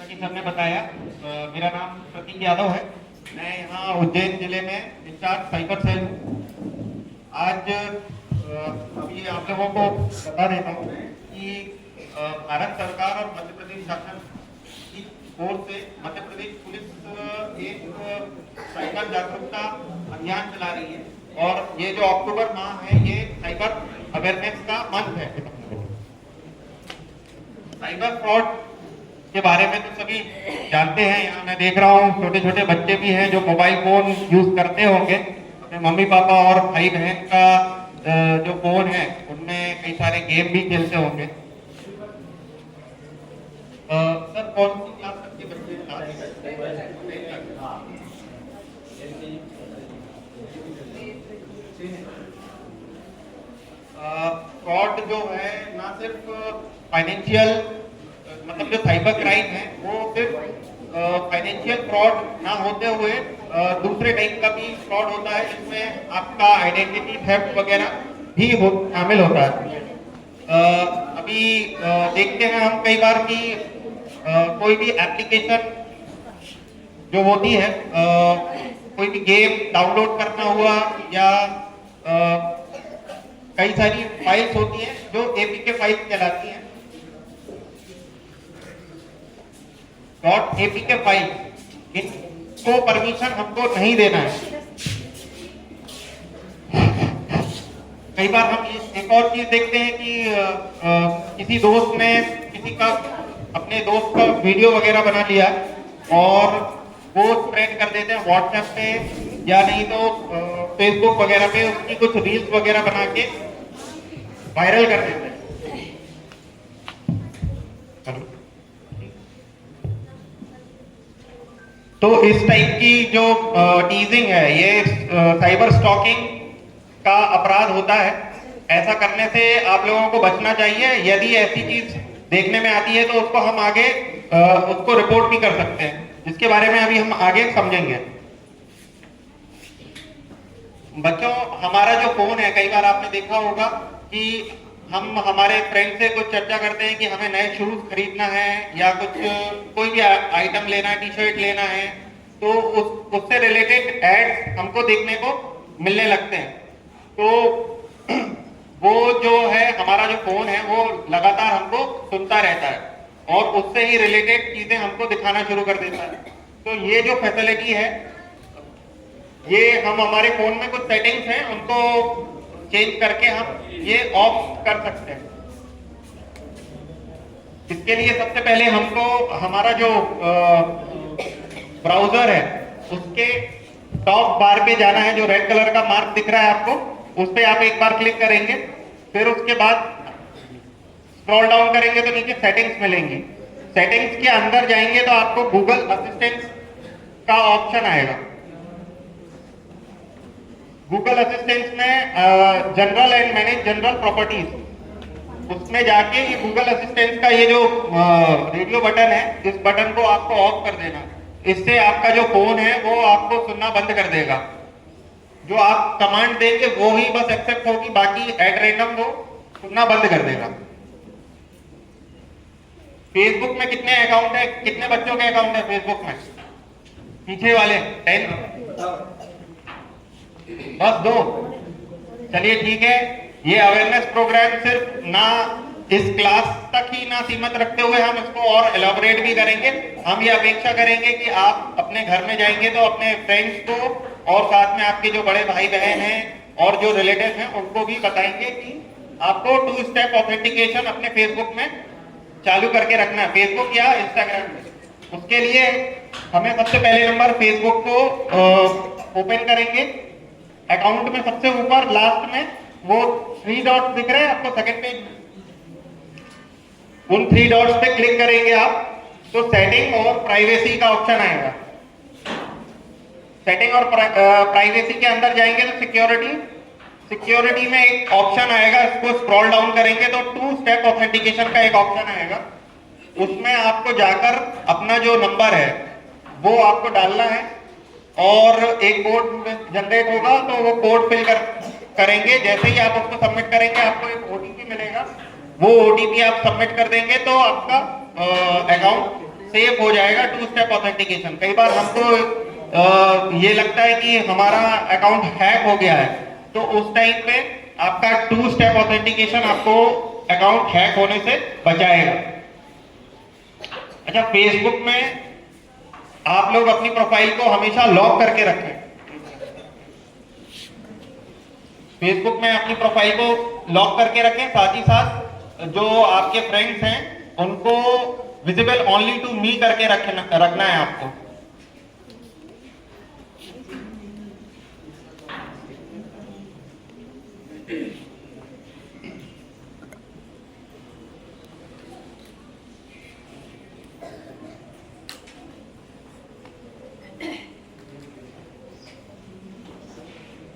जैसा कि सर ने बताया, मेरा नाम प्रतीक यादव है। मैं यहाँ उज्जैन जिले में इंचार्ज साइबर सेल हूँ। आज अभी आप लोगों को बता देता हूँ मैं कि भारत सरकार और मध्य प्रदेश शासन की ओर से मध्य प्रदेश पुलिस एक साइबर जागरूकता अभियान चला रही है और ये जो अक्टूबर माह है ये साइबर अवेयरनेस का मंथ है। साइबर फ्रॉड के बारे में तो सभी जानते हैं। यहाँ मैं देख रहा हूँ छोटे छोटे बच्चे भी हैं जो मोबाइल फोन यूज करते होंगे। अपने मम्मी पापा और भाई बहन का जो फोन है उनमें कई सारे गेम भी खेलते होंगे। सर कौन सी क्लास तक के बच्चे फ्रॉड जो है ना सिर्फ फाइनेंशियल मतलब जो साइबर क्राइम है वो सिर्फ फाइनेंशियल फ्रॉड ना होते हुए दूसरे टाइप का भी फ्रॉड होता है जिसमें आपका आइडेंटिटी थेफ्ट वगैरह भी शामिल होता है। अभी देखते हैं हम कई बार कि कोई भी एप्लीकेशन जो होती है कोई भी गेम डाउनलोड करना हुआ या कई सारी फाइल्स होती हैं जो एपीके फाइल्स कहलाती हैं। .apk फाइल इनको परमिशन हमको नहीं देना है। कई बार हम एक और चीज देखते हैं कि किसी दोस्त ने किसी का अपने दोस्त का वीडियो वगैरह बना लिया और वो स्प्रेड कर देते हैं व्हाट्सएप पे या नहीं तो फेसबुक वगैरह पे उसकी कुछ रील्स वगैरह बना के वायरल कर देते हैं। तो इस टाइप की जो टीजिंग है ये साइबर स्टॉकिंग का अपराध होता है। ऐसा करने से आप लोगों को बचना चाहिए। यदि ऐसी चीज देखने में आती है तो उसको हम आगे उसको रिपोर्ट भी कर सकते हैं, जिसके बारे में अभी हम आगे समझेंगे। बच्चों, हमारा जो फोन है, कई बार आपने देखा होगा कि हम हमारे फ्रेंड से कुछ चर्चा करते हैं कि हमें नए शूज खरीदना है या कुछ कोई भी आइटम लेना है, टी शर्ट लेना है, तो उससे रिलेटेड एड्स हमको देखने को मिलने लगते हैं। तो वो जो है हमारा जो फोन है वो लगातार हमको सुनता रहता है और उससे ही रिलेटेड चीजें हमको दिखाना शुरू कर देता है। तो ये जो फैसिलिटी है ये हम हमारे फोन में कुछ सेटिंग्स हैं उनको चेंज करके हम ये ऑफ कर सकते हैं। इसके लिए सबसे पहले हमको हमारा जो ब्राउजर है उसके टॉप बार पे जाना है। जो रेड कलर का मार्क दिख रहा है आपको, उस पे आप एक बार क्लिक करेंगे। फिर उसके बाद स्क्रॉल डाउन करेंगे तो नीचे सेटिंग्स मिलेंगी। सेटिंग्स के अंदर जाएंगे तो आपको गूगल असिस्टेंट का ऑप्शन आएगा। गूगल असिस्टेंट में general and manage general properties, उसमें जाके ये गूगल असिस्टेंट का ये जो रेडियो बटन है, इस बटन को आपको ऑफ कर देना। इससे आपका जो फोन है वो आपको सुनना बंद कर देगा। जो आप कमांड देंगे वो ही बस एक्सेप्ट होगी, बाकी एट रैंडम वो सुनना बंद कर देगा। फेसबुक में कितने अकाउंट है, कितने बच्चों के अकाउंट है फेसबुक में? पीछे वाले 10, बस 2। चलिए ठीक है, ये अवेयरनेस प्रोग्राम सिर्फ ना इस क्लास तक ही ना सीमित रखते हुए हम इसको और एलाबोरेट भी करेंगे। हम ये अपेक्षा करेंगे कि आप अपने घर में जाएंगे तो अपने फ्रेंड्स को और साथ में आपके जो बड़े भाई बहन हैं और जो रिलेटिव हैं उनको भी बताएंगे कि आपको 2 स्टेप ऑथेंटिकेशन अपने फेसबुक में चालू करके रखना है, फेसबुक या इंस्टाग्राम में। उसके लिए हमें सबसे पहले नंबर फेसबुक को ओपन करेंगे। अकाउंट में सबसे ऊपर लास्ट में वो 3 डॉट्स दिख रहे हैं आपको सेकंड पेज, उन 3 डॉट्स पे क्लिक करेंगे आप तो सेटिंग और प्राइवेसी का ऑप्शन आएगा। सेटिंग और प्राइवेसी के अंदर जाएंगे तो सिक्योरिटी में एक ऑप्शन आएगा। इसको स्क्रॉल डाउन करेंगे तो 2 स्टेप ऑथेंटिकेशन का एक ऑप्शन आएगा। उसमें आपको जाकर अपना जो नंबर है वो आपको डालना है और एक कोड जनरेट होगा तो वो कोड फिल करेंगे। जैसे ही आप उसको सबमिट करेंगे आपको एक ओटीपी मिलेगा। वो ओटीपी आप सबमिट कर देंगे तो आपका अकाउंट सेफ हो जाएगा टू स्टेप ऑथेंटिकेशन। कई बार हमको ये लगता है कि हमारा अकाउंट हैक हो गया है, तो उस टाइम पे आपका टू स्टेप ऑथेंटिकेशन आपको अकाउंट हैक होने से बचाएगा। अच्छा, फेसबुक में आप लोग अपनी प्रोफाइल को हमेशा लॉक करके रखें। फेसबुक में अपनी प्रोफाइल को लॉक करके रखें, साथ ही साथ जो आपके फ्रेंड्स हैं उनको विजिबल ओनली टू मी करके रखना है आपको।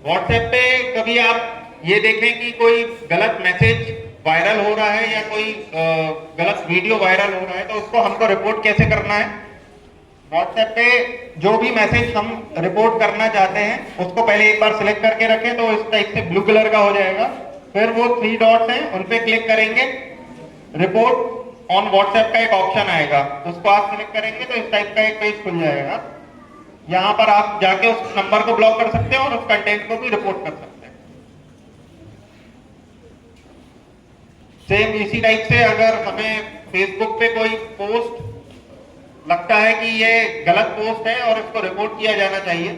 व्हाट्सएप पे कभी आप ये देखें कि कोई गलत मैसेज वायरल हो रहा है या कोई गलत वीडियो वायरल हो रहा है, तो उसको हमको रिपोर्ट कैसे करना है। व्हाट्सएप पे जो भी मैसेज हम रिपोर्ट करना चाहते हैं उसको पहले एक बार सिलेक्ट करके रखें, तो इस टाइप से ब्लू कलर का हो जाएगा। फिर वो 3 डॉट्स हैं उन पे क्लिक करेंगे, रिपोर्ट ऑन व्हाट्सएप का एक ऑप्शन आएगा, उसको आप सिलेक्ट करेंगे तो इस टाइप का एक पेज खुल जाएगा। यहाँ पर आप जाके उस नंबर को ब्लॉक कर सकते हैं और उस कंटेंट को भी रिपोर्ट कर सकते हैं। सेम इसी टाइप से अगर हमें फेसबुक पे कोई पोस्ट लगता है कि ये गलत पोस्ट है और इसको रिपोर्ट किया जाना चाहिए,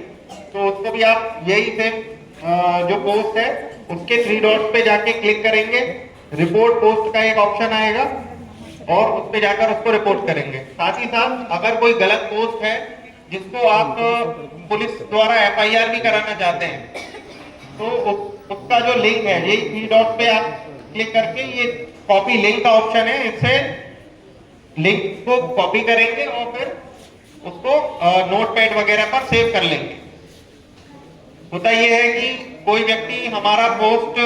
तो उसको भी आप यही सेम जो पोस्ट है उसके 3 डॉट्स पे जाके क्लिक करेंगे, रिपोर्ट पोस्ट का एक ऑप्शन आएगा और उस पे जाकर उसको रिपोर्ट करेंगे। साथ ही साथ अगर कोई गलत पोस्ट है जिसको आप पुलिस द्वारा FIR भी कराना चाहते हैं, तो उसका जो लिंक है यही 3 डॉट पे आप क्लिक करके ये कॉपी लिंक का ऑप्शन है, इससे लिंक को कॉपी करेंगे और फिर उसको नोटपैड वगैरह पर सेव कर लेंगे। होता यह है कि कोई व्यक्ति हमारा पोस्ट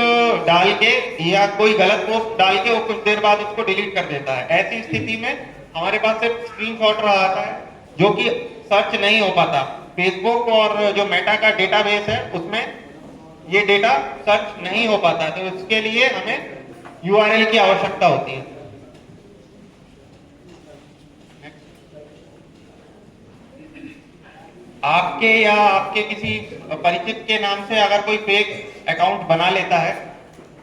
डाल के या कोई गलत पोस्ट डाल के वो कुछ देर बाद उसको डिलीट कर देता है। ऐसी स्थिति में हमारे पास सिर्फ स्क्रीनशॉट रहा आता है जो कि सर्च नहीं हो पाता। फेसबुक और जो मेटा का डेटाबेस है उसमें ये डेटा सर्च नहीं हो पाता, तो इसके लिए हमें URL की आवश्यकता होती है। आपके या आपके किसी परिचित के नाम से अगर कोई फेक अकाउंट बना लेता है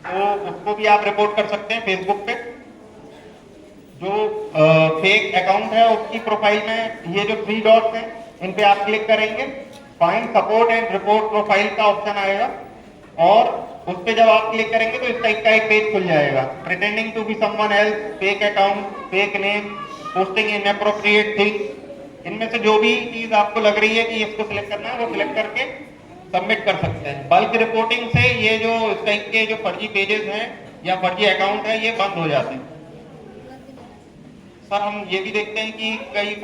तो उसको भी आप रिपोर्ट कर सकते हैं फेसबुक पे। जो फेक अकाउंट है उसकी प्रोफाइल में ये जो 3 डॉट्स हैं इन पे आप क्लिक करेंगे, find support and report profile का ऑप्शन आएगा और उस पे जब आप क्लिक करेंगे तो इस टाइप का एक पेज खुल जाएगा। Pretending to be someone else, fake account, fake name, posting inappropriate things, इनमें से जो भी चीज आपको लग रही है कि इसको सिलेक्ट करना है वो सिलेक्ट करके सबमिट कर सकते हैं। बल्क रिपोर्टिंग से ये जो इस टाइप के जो फर्जी पेजेस हैं या फर्जी अकाउंट है ये बंद हो जाते हैं। सर, हम ये भी देखते हैं कि कई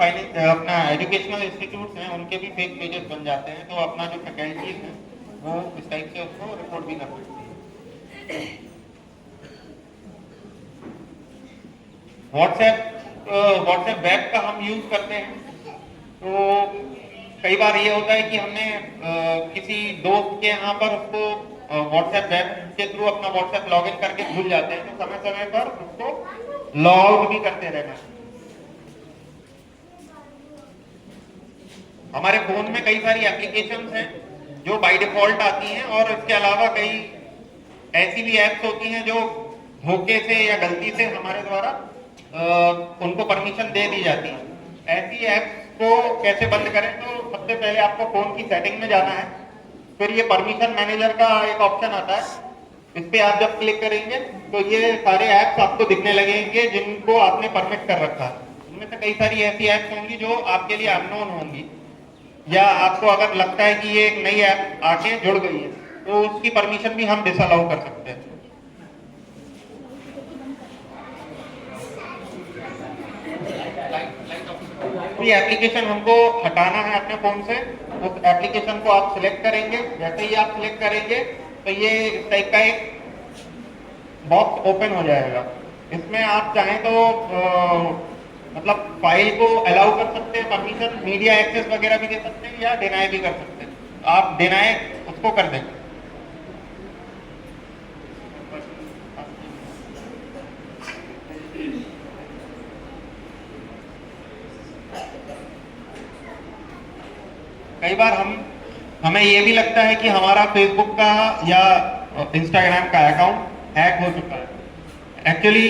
अपना एजुकेशनल इंस्टीट्यूट्स हैं उनके भी फेक पेजेस बन जाते हैं, तो अपना जो फैकल्टीज है वो इस टाइप से उसको रिपोर्ट भी कर सकते हैं। व्हाट्सएप वेब का हम यूज करते हैं, तो कई बार ये होता है कि हमने किसी दोस्त के यहाँ पर उसको व्हाट्सएप वेब के थ्रू अपना व्हाट्सएप लॉगिन करके भूल जाते हैं, तो समय समय पर उसको लॉग आउट भी करते रहना है। हमारे फोन में कई सारी एप्लीकेशंस हैं जो बाय डिफॉल्ट आती हैं और इसके अलावा कई ऐसी भी ऐप्स होती हैं जो धोखे से या गलती से हमारे द्वारा उनको परमिशन दे दी जाती है। ऐसी ऐप्स को कैसे बंद करें, तो सबसे पहले आपको फोन की सेटिंग में जाना है, फिर ये परमिशन मैनेजर का एक ऑप्शन आता है, इस पे आप जब क्लिक करेंगे तो ये सारे ऐप्स आपको दिखने लगेंगे जिनको आपने परमिट कर रखा है। इनमें से कई सारी ऐसी ऐप्स होंगी जो आपके लिए अननोन होंगी या आपको अगर लगता है कि ये एक नई ऐप आके जुड़ गई है तो उसकी परमिशन भी हम डिसअलाउ कर सकते हैं। कोई एप्लीकेशन हमको हटाना है अपने फोन से, उस एप्लीकेशन को आप सिलेक्ट करेंगे। जैसे ही आप सिलेक्ट करेंगे तो ये इस टाइप का एक बॉक्स ओपन हो जाएगा। इसमें आप चाहें तो मतलब फाइल को अलाउ कर सकते हैं, परमिशन, मीडिया एक्सेस वगैरह भी दे सकते हैं या डिनाई भी कर सकते हैं। आप डिनाई उसको कर देंगे। कई बार हमें ये भी लगता है कि हमारा फेसबुक का या इंस्टाग्राम का अकाउंट हैक हो चुका है। एक्चुअली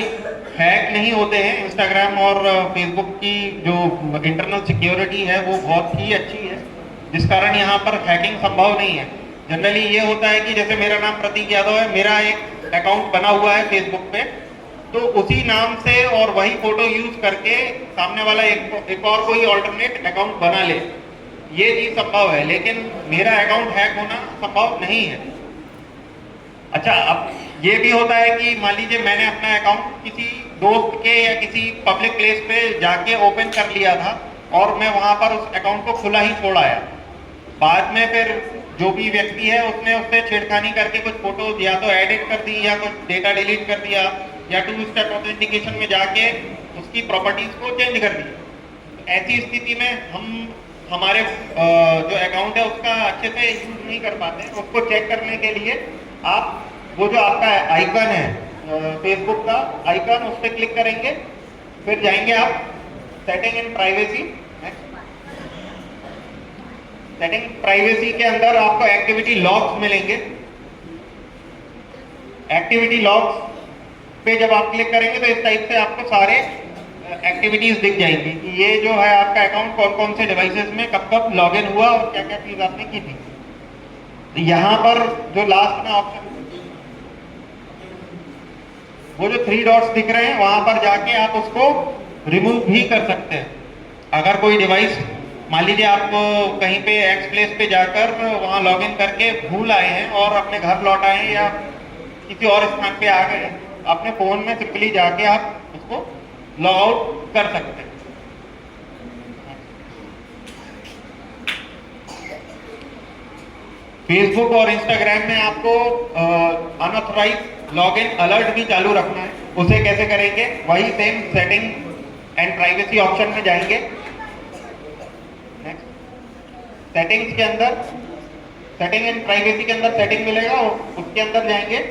हैक नहीं होते हैं। इंस्टाग्राम और फेसबुक की जो इंटरनल सिक्योरिटी है वो बहुत ही अच्छी है, जिस कारण यहाँ पर हैकिंग संभव नहीं है। जनरली ये होता है कि जैसे मेरा नाम प्रतीक यादव है, मेरा एक अकाउंट बना हुआ है फेसबुक पे, तो उसी नाम से और वही फोटो यूज करके सामने वाला एक और कोई ऑल्टरनेट अकाउंट बना ले, ये चीज संभव है, लेकिन मेरा अकाउंट हैक होना संभव नहीं है। अच्छा, अब ये भी होता है कि मान लीजिए मैंने अपना अकाउंट किसी दोस्त के या किसी पब्लिक प्लेस पे जाके ओपन कर लिया था और मैं वहां पर उस अकाउंट को खुला ही छोड़ आया। बाद में फिर जो भी व्यक्ति है उसने उससे छेड़खानी करके कुछ फोटोज या तो एडिट कर दी या कुछ डेटा डिलीट कर दिया या 2 स्टेप ऑथेंटिकेशन में जाके उसकी प्रॉपर्टीज को चेंज कर दी। ऐसी स्थिति में हम हमारे जो अकाउंट है उसका अच्छे से यूज नहीं कर पाते। उसको चेक करने के लिए आप वो जो आपका आइकन है फेसबुक का आइकन, उस पर क्लिक करेंगे, फिर जाएंगे आप सेटिंग इन प्राइवेसी। सेटिंग प्राइवेसी के अंदर आपको एक्टिविटी लॉग्स मिलेंगे। एक्टिविटी लॉग्स पे जब आप क्लिक करेंगे तो इस टाइप से आपको सारे एक्टिविटीज दिख जाएंगी कि ये जो है आपका अकाउंट कौन कौन से डिवाइसेस में कब कब लॉगिन हुआ और क्या क्या चीज आपने की थी। तो यहाँ पर जो लास्ट में ऑप्शन, वो जो 3 डॉट्स दिख रहे हैं, वहां पर जाके आप उसको रिमूव भी कर सकते हैं। अगर कोई डिवाइस, मान लीजिए आप कहीं पे एक्स प्लेस पे जाकर वहां लॉगिन करके भूल आए हैं और अपने घर लौट आए हैं या किसी और स्थान पे आ गए हैं, अपने फोन में सिंपली जाके आप उसको लॉग आउट कर सकते हैं। फेसबुक और इंस्टाग्राम में आपको अनऑथराइज्ड लॉगिन अलर्ट भी चालू रखना है। उसे कैसे करेंगे? वही same setting and privacy option में जाएंगे। सेटिंग्स के अंदर, सेटिंग एंड प्राइवेसी के अंदर सेटिंग मिलेगा, उसके अंदर जाएंगे।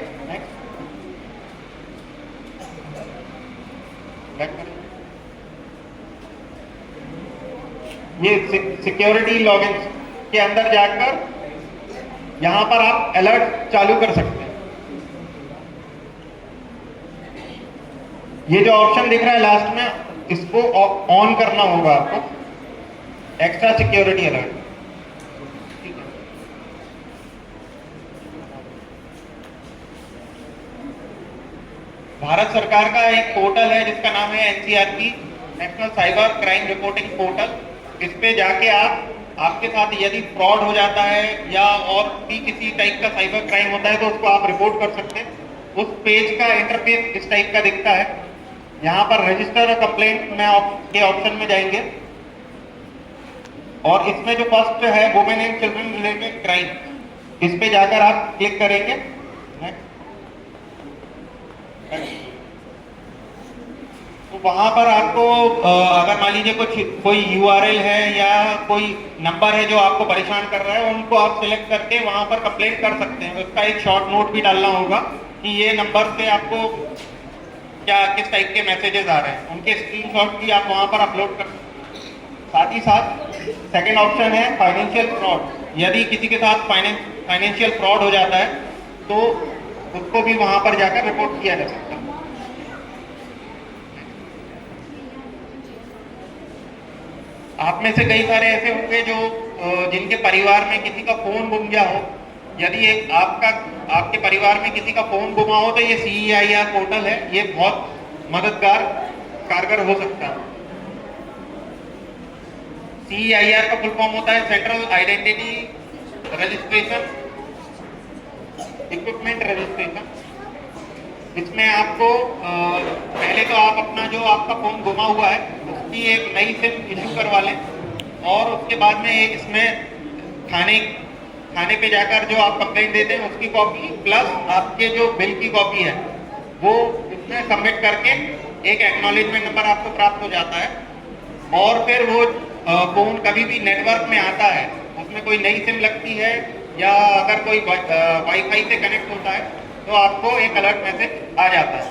ये सिक्योरिटी लॉगिन के अंदर जाकर यहां पर आप अलर्ट चालू कर सकते हैं। ये जो ऑप्शन दिख रहा है लास्ट में, इसको ऑन करना होगा आपको, एक्स्ट्रा सिक्योरिटी अलर्ट। भारत सरकार का एक पोर्टल है जिसका नाम है NCRP, national cyber crime reporting portal. इस पे जाके आपके साथ यदि फ्रॉड हो जाता है या और भी किसी टाइप का साइबर क्राइम होता है तो उसको आप रिपोर्ट कर सकते हैं। उस पेज का इंटरफेस इस टाइप का दिखता है। यहाँ पर रजिस्टर कंप्लेंट में के ऑप्शन में जाएंगे और इसमें जो फर्स्ट है women and children related crime, इस पे जाकर आप क्लिक करेंगे। तो वहां पर आपको अगर मान लीजिए कोई यूआरएल है या कोई नंबर है जो आपको परेशान कर रहा है, उनको आप सिलेक्ट करके वहां पर कंप्लेंट कर सकते हैं। उसका एक शॉर्ट नोट भी डालना होगा कि ये नंबर से आपको क्या किस टाइप के मैसेजेस आ रहे हैं, उनके स्क्रीनशॉट भी आप वहां पर अपलोड कर सकते हैं। साथ ही साथ सेकेंड ऑप्शन है फाइनेंशियल फ्रॉड। यदि किसी के साथ फाइनेंशियल फ्रॉड हो जाता है तो उसको भी वहां पर जाकर रिपोर्ट किया जा सकता है। आप में से कई सारे ऐसे होंगे जो जिनके परिवार में किसी का फोन गुम गया हो। यदि आपके परिवार में किसी का फोन गुमा हो तो ये CEIR पोर्टल है, ये बहुत मददगार कारगर हो सकता है। CEIR का फुल फॉर्म होता है central identity registration equipment registration. इसमें आपको पहले तो आप अपना जो आपका फोन गुमा हुआ है उसकी एक नई सिम इशू करवा लें और उसके बाद में एक इसमें थाने पे जाकर जो आप कंप्लेंट देते हैं उसकी कॉपी प्लस आपके जो बिल की कॉपी है वो इसमें सबमिट करके एक एक्नॉलेजमेंट नंबर आपको प्राप्त हो जाता है। और फिर वो फोन कभी भी नेटवर्क में आता है, उसमें कोई नई सिम लगती है या अगर कोई वाईफाई से कनेक्ट होता है तो आपको एक अलर्ट मैसेज आ जाता है।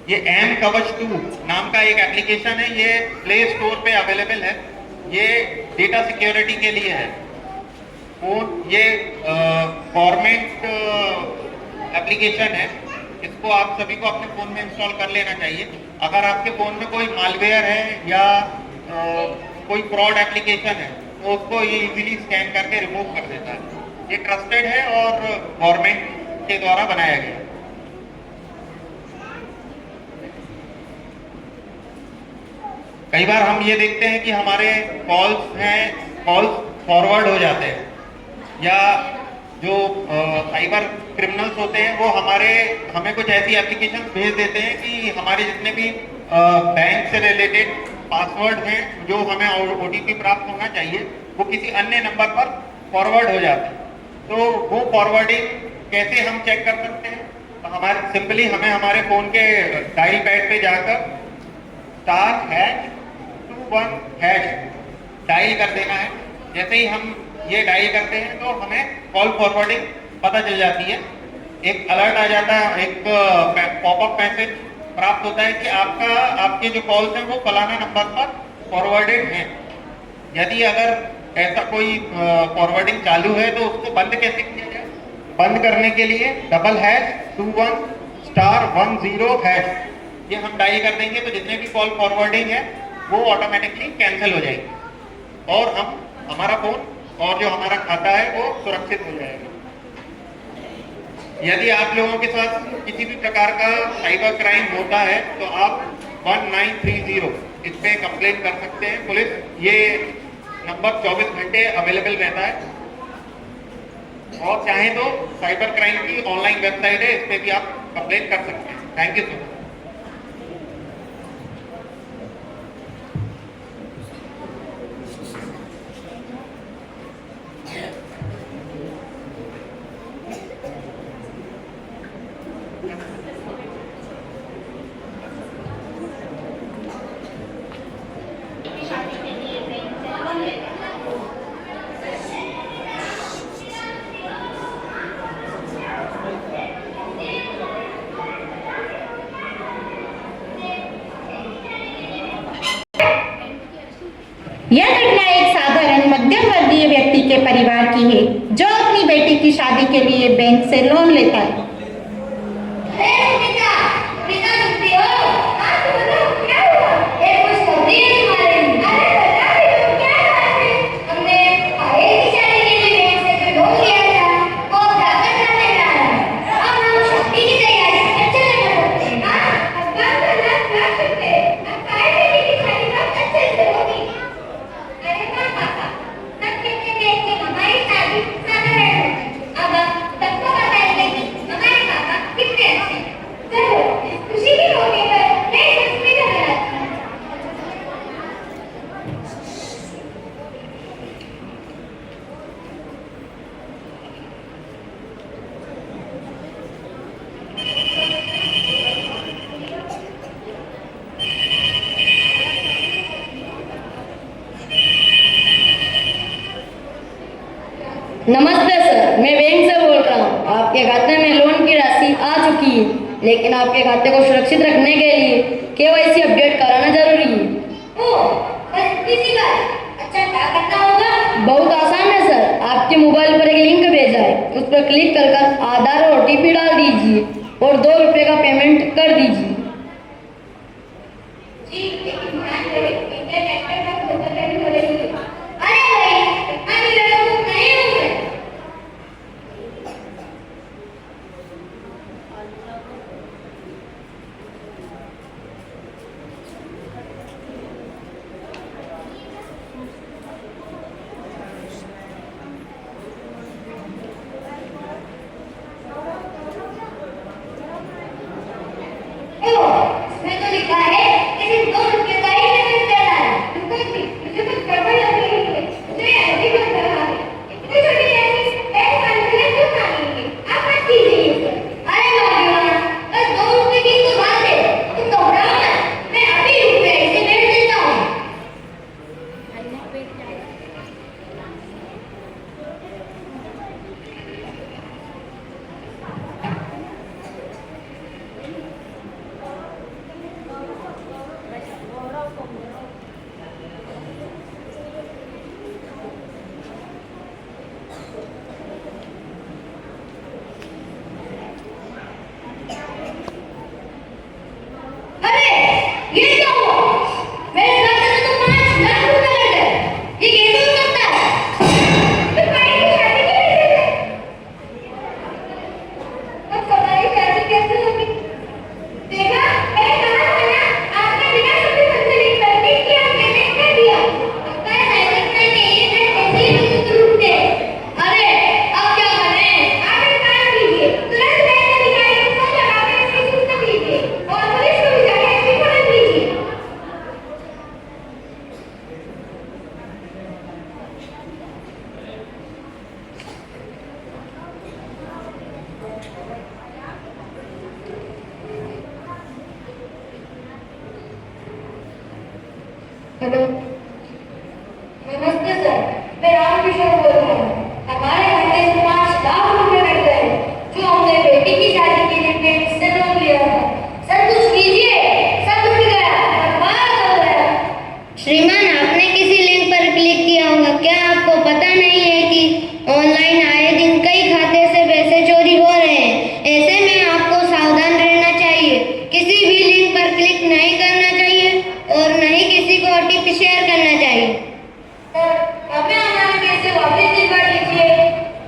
ये एम कवच 2 नाम का एक एप्लीकेशन है, ये प्ले स्टोर पे अवेलेबल है। ये डेटा सिक्योरिटी के लिए है। फोन ये गवर्नमेंट एप्लीकेशन है, इसको आप सभी को अपने फोन में इंस्टॉल कर लेना चाहिए। अगर आपके फोन में कोई मालवेयर है या कोई फ्रॉड एप्लीकेशन है तो उसको ये इजीली स्कैन करके रिमूव कर देता है। ये ट्रस्टेड है और गवर्नमेंट के द्वारा बनाया गया है। कई बार हम ये देखते हैं कि हमारे कॉल्स फॉरवर्ड हो जाते हैं, या जो साइबर क्रिमिनल्स होते हैं वो हमें कुछ ऐसी एप्लीकेशन भेज देते हैं कि हमारे जितने भी बैंक से रिलेटेड पासवर्ड हैं जो हमें ओटीपी प्राप्त होना चाहिए वो किसी अन्य नंबर पर फॉरवर्ड हो जाते हैं। तो वो फॉरवर्डिंग कैसे हम चेक कर सकते हैं? तो हमें हमारे फोन के डायल पैड पे जाकर *#21# डायल कर देना है। जैसे ही हम ये डायल करते हैं तो हमें कॉल फॉरवर्डिंग पता चल जाती है, एक अलर्ट आ जाता है, एक पॉपअप मैसेज प्राप्त होता है कि आपके जो कॉल्स हैं वो फलाना नंबर पर फॉरवर्डेड हैं। यदि अगर ऐसा कोई फॉरवर्डिंग चालू है तो उसको बंद कैसे किया जाए? बंद करने के लिए #21*10# ये हम डायल कर देंगे तो जितने भी कॉल फॉरवर्डिंग है वो ऑटोमेटिकली कैंसिल हो जाएगी और हमारा फोन और जो हमारा खाता है वो सुरक्षित हो जाएगा। यदि आप लोगों के साथ किसी भी प्रकार का साइबर क्राइम होता है तो आप 1930 इस पे कंप्लेंट कर सकते हैं। पुलिस ये नंबर 24 घंटे अवेलेबल रहता है और चाहे तो साइबर क्राइम की ऑनलाइन वेबसाइट है, इस पे भी आप कंप्लेंट कर सकते हैं। Thank you so much. यह घटना एक साधारण मध्यम वर्गीय व्यक्ति के परिवार की है जो अपनी बेटी की शादी के लिए बैंक से लोन लेता है। नमस्ते सर, मैं बैंक से बोल रहा हूँ। आपके खाते में लोन की राशि आ चुकी है, लेकिन आपके खाते को सुरक्षित रखने के लिए केवाईसी अपडेट कराना जरूरी है। अच्छा, क्या करना होगा? बहुत आसान है सर, आपके मोबाइल पर एक लिंक भेजा है, उस पर क्लिक कर आधार और ओटीपी डाल दीजिए और 2 रुपये का पेमेंट कर दीजिए। हेलो, नमस्ते सर, मैं रामकिशोर बोल रहा हूँ। हमारे खाते से 5 लाख रुपए कट गए, जो हमने बेटी की शादी के लिए बैंक से लोन लिया था। सर कुछ कीजिए, सब टूट गया, बर्बाद हो गया। श्रीमान, आपने किसी लिंक पर क्लिक किया होगा। क्या आपको पता नहीं है कि ऑनलाइन आए दिन कई खाते से पैसे चोरी हो रहे हैं? ऐसे में आपको सावधान रहना चाहिए। किसी भी लिंक पर क्लिक नहीं करना चाहिए और नहीं किसी को OTP शेयर करना चाहिए। सर, हमें हमारे पैसे वापस दिलवा दीजिए।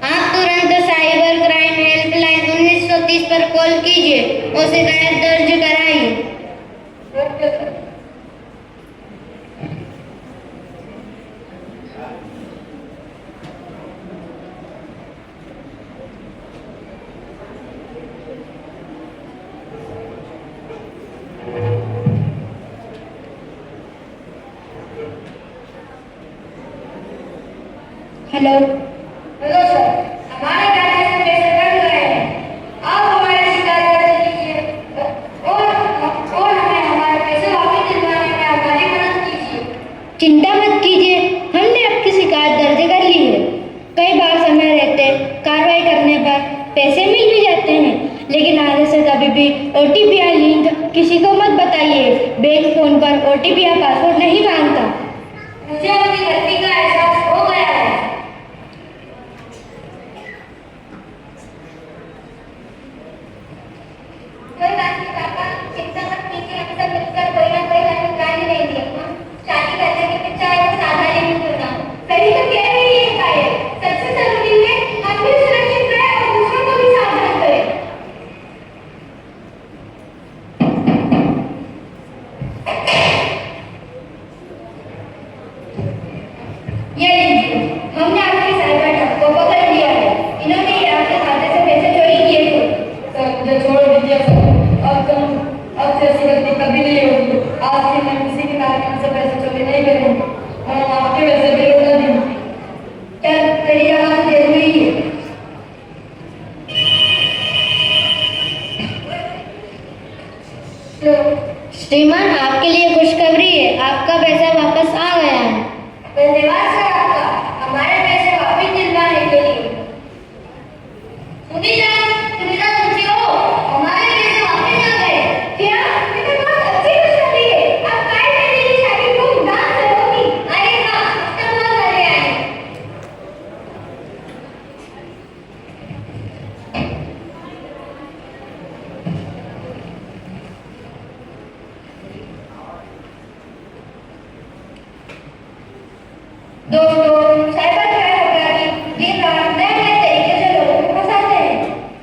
आप तुरंत साइबर क्राइम हेल्पलाइन 1930 पर कॉल कीजिए और शिकायत दर्ज कराइए। Okay sir. Hello, hello sir, हमारे खाते से पैसे कट गए हैं। आप हमारी शिकायत दर्ज कीजिए और हमें हमारे पैसे वापस दिलवाने में हमारी मदद कीजिए। चिंता मत कीजिए, हमने आपकी शिकायत दर्ज कर ली है। कई बार समय रहते कार्रवाई करने पर पैसे मिल भी जाते हैं, लेकिन आगे से कभी भी OTP या लिंक किसी को मत बताइए। बैंक फोन पर OTP या पासवर्ड नहीं मांगता। मुझे अपनी गलती का एहसास हो गया है। कोई बात नहीं पापा, चिंता मत कीजिए। हम सब मिलकर कोई ना कोई हल निकाल ही लेंगे। शादी करने के बाद चाहे वो सादा ही क्यों ना हो। सही तो कह रही है पायल। सबसे जरूरी है हम भी सुरक्षित रहें और दूसरों को भी सावधान करें। ये लीजिए, हमने आपके साइबर ठग को पकड़ लिया है। इन्होंने ही आपके खाते से पैसे चोरी किए थे। सर मुझे छोड़ दीजिए सर, अब से ऐसी गलती कभी नहीं होगी। आज से मैं किसी के कार्यक्रम से पैसे चोरी नहीं करूँगी और आपके पैसे भी लौटा दूँगी। चल तेरी आवाज़ दे हुई है। श्रीमान, आपके लिए खुशखबरी है, आपका पैसा वापस आ गया है। धन्यवाद सर आपका, हमारे पैसे वापस दिलवाने के लिए। सुनीता सुनती हो? हमारे पैसे वापस आ गए। क्या? ये तो बहुत अच्छी खुशखबरी है। अब काय बेटी की शादी धूमधाम से होगी। अरे हाँ, इसका बहुत मजे आए। दोस्तों, साइबर क्राइम अपराधी दिन रात नए नए तरीके से लोगों को फंसाते हैं।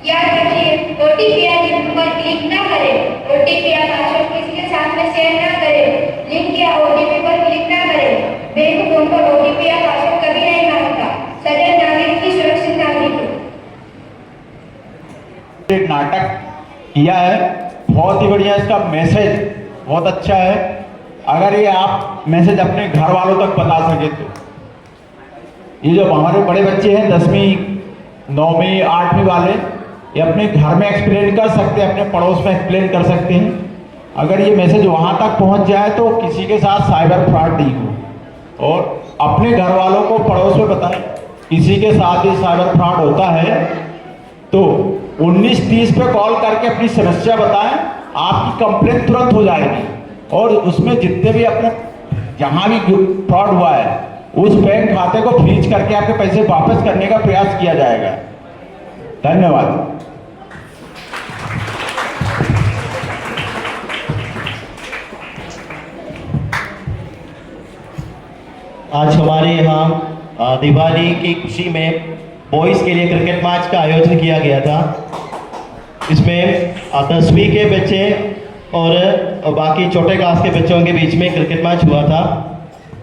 याद रखिए, OTP या लिंक पर क्लिक ना करें। OTP या पासवर्ड किसी के साथ में शेयर ना करें। लिंक या OTP पर क्लिक ना करें। बैंक फोन पर OTP या पासवर्ड कभी नहीं मांगता। सजग नागरिक की सुरक्षित नागरिक हो। एक नाटक किया है, बहुत ही बढ़िया। इसका मैसेज बहुत अच्छा है। अगर ये आप मैसेज अपने घर वालों तक बता सके तो ये जो हमारे बड़े बच्चे हैं 10वीं 9वीं 8वीं वाले, ये अपने घर में एक्सप्लेन कर सकते हैं, अपने पड़ोस में एक्सप्लेन कर सकते हैं। अगर ये मैसेज वहाँ तक पहुँच जाए तो किसी के साथ साइबर फ्रॉड नहीं हो। और अपने घर वालों को पड़ोस में बताएं किसी के साथ ये साइबर फ्रॉड होता है तो 1930 पे कॉल करके अपनी समस्या बताएं, आपकी कंप्लेंट तुरंत हो जाएगी। और उसमें जितने भी अपने जहाँ भी फ्रॉड हुआ है उस बैंक खाते को फ्रीज करके आपके पैसे वापस करने का प्रयास किया जाएगा। धन्यवाद। आज हमारे यहाँ दिवाली की खुशी में बॉयज़ के लिए क्रिकेट मैच का आयोजन किया गया था। इसमें 10वीं के बच्चे और बाकी छोटे क्लास के बच्चों के बीच में क्रिकेट मैच हुआ था।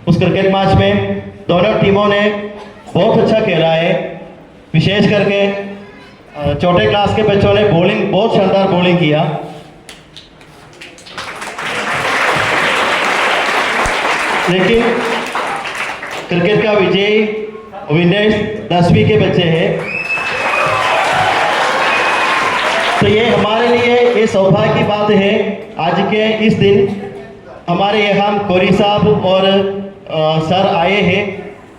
उस क्रिकेट मैच में दोनों टीमों ने बहुत अच्छा खेला है। विशेष करके छोटे क्लास के बच्चों ने बहुत शानदार बॉलिंग किया। लेकिन क्रिकेट का विजयी विनेश 10वीं के बच्चे हैं। तो ये हमारे लिए ये सौभाग्य की बात है आज के इस दिन हमारे यहाँ कोरी साहब और सर आए हैं,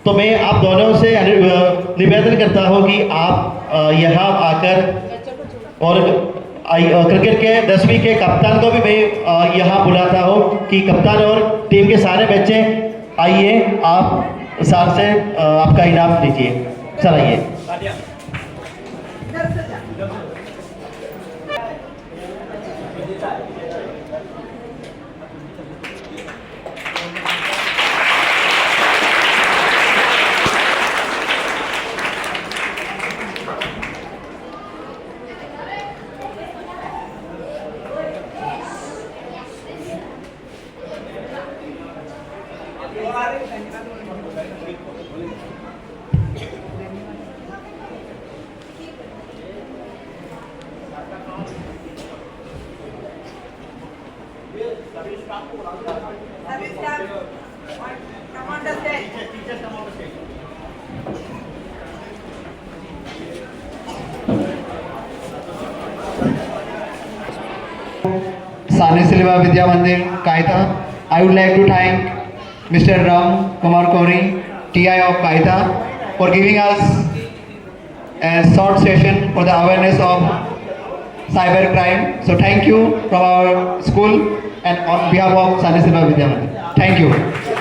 तो मैं आप दोनों से निवेदन करता हूँ कि आप यहाँ आकर और क्रिकेट के 10वीं के कप्तान को भी मैं यहाँ बुलाता हूँ कि कप्तान और टीम के सारे बच्चे आइए, आप सर से आपका इनाम दीजिए। सर आइए। Sani Silva Vidya Mandir, Kaita. I would like to thank Mr. Ram Kumar Kori, TI of Kaita, for giving us a short session for the awareness of cyber crime. So thank you from our school and on behalf of Sani Silva Vidya Mandir. Thank you.